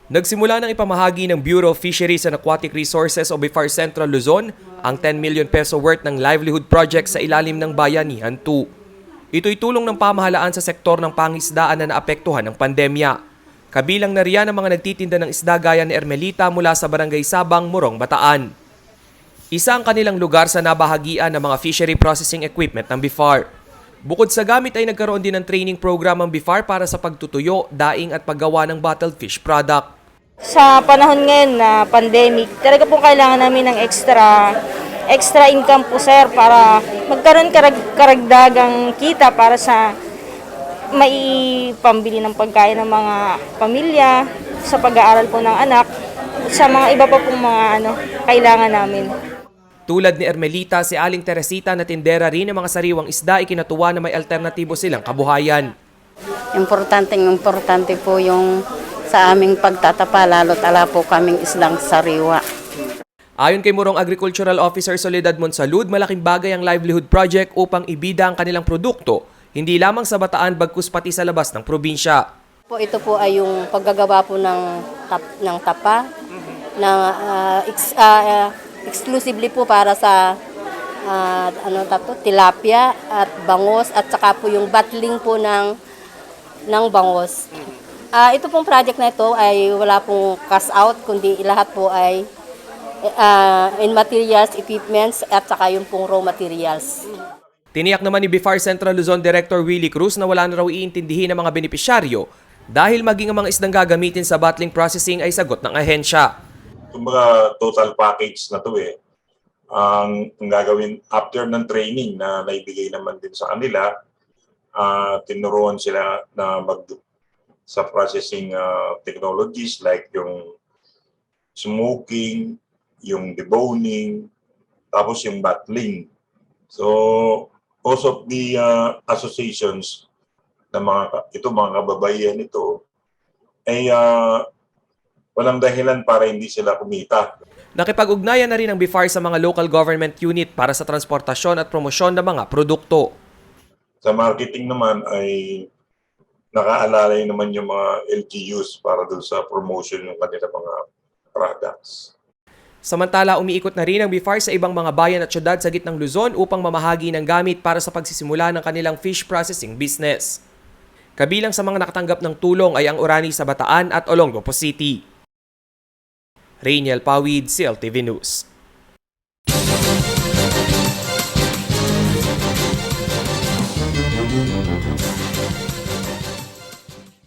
Nagsimula ng ipamahagi ng Bureau of Fisheries and Aquatic Resources o BFAR Central Luzon ang 10 million peso worth ng livelihood project sa ilalim ng Bayanihan II. Ito'y tulong ng pamahalaan sa sektor ng pangisdaan na naapektuhan ng pandemya. Kabilang na riyan ang mga nagtitinda ng isda gaya ni Ermelita mula sa Barangay Sabang, Morong, Bataan. Isa ang kanilang lugar sa nabahagian ng mga fishery processing equipment ng BFAR. Bukod sa gamit ay nagkaroon din ng training program ang BFAR para sa pagtutuyo, daing at paggawa ng bottled fish product. Sa panahon ngayon na pandemic, talaga pong kailangan namin ng extra income po sir para magkaroon karagdagang kita para sa maipambili ng pagkain ng mga pamilya, sa pag-aaral po ng anak, sa mga iba pa pong mga kailangan namin. Tulad ni Ermelita, si Aling Teresita na tindera rin ng mga sariwang isda ikinatuwa na may alternatibo silang kabuhayan. Importante po yung sa aming pagtatapa, lalo't ala po kaming islang sariwa. Ayon kay Morong Agricultural Officer Soledad Monsalud, malaking bagay ang livelihood project upang ibida ang kanilang produkto, hindi lamang sa Bataan bagkus pati sa labas ng probinsya. Ito po ay yung paggagawa po ng tapa, exclusively po para sa tilapia at bangos at saka po yung bottling po ng bangos. Ito pong project na ito ay wala pong cash out, kundi lahat po ay in materials, equipments at saka yung pong raw materials. Tiniyak naman ni BFAR Central Luzon Director Willie Cruz na wala na raw iintindihin ng mga benepisyaryo dahil maging ang mga isdang gagamitin sa bottling processing ay sagot ng ahensya. Kumbaga total package na to eh. Ang gagawin after ng training na naibigay naman din sa kanila, tinuruan sila na sa processing technologies like yung smoking, yung deboning, tapos yung bottling. So, most of the associations na mga kababaihan ito ay walang dahilan para hindi sila kumita. Nakipag-ugnayan na rin ang BFAR sa mga local government unit para sa transportasyon at promosyon ng mga produkto. Sa marketing naman ay nakaalalay naman yung mga LGUs para doon sa promotion ng kanilang mga products. Samantala, umiikot na rin ang BFAR sa ibang mga bayan at syudad sa gitnang Luzon upang mamahagi ng gamit para sa pagsisimula ng kanilang fish processing business. Kabilang sa mga nakatanggap ng tulong ay ang Orani sa Bataan at Olongapo City. Rainiel Pawid, CLTV News.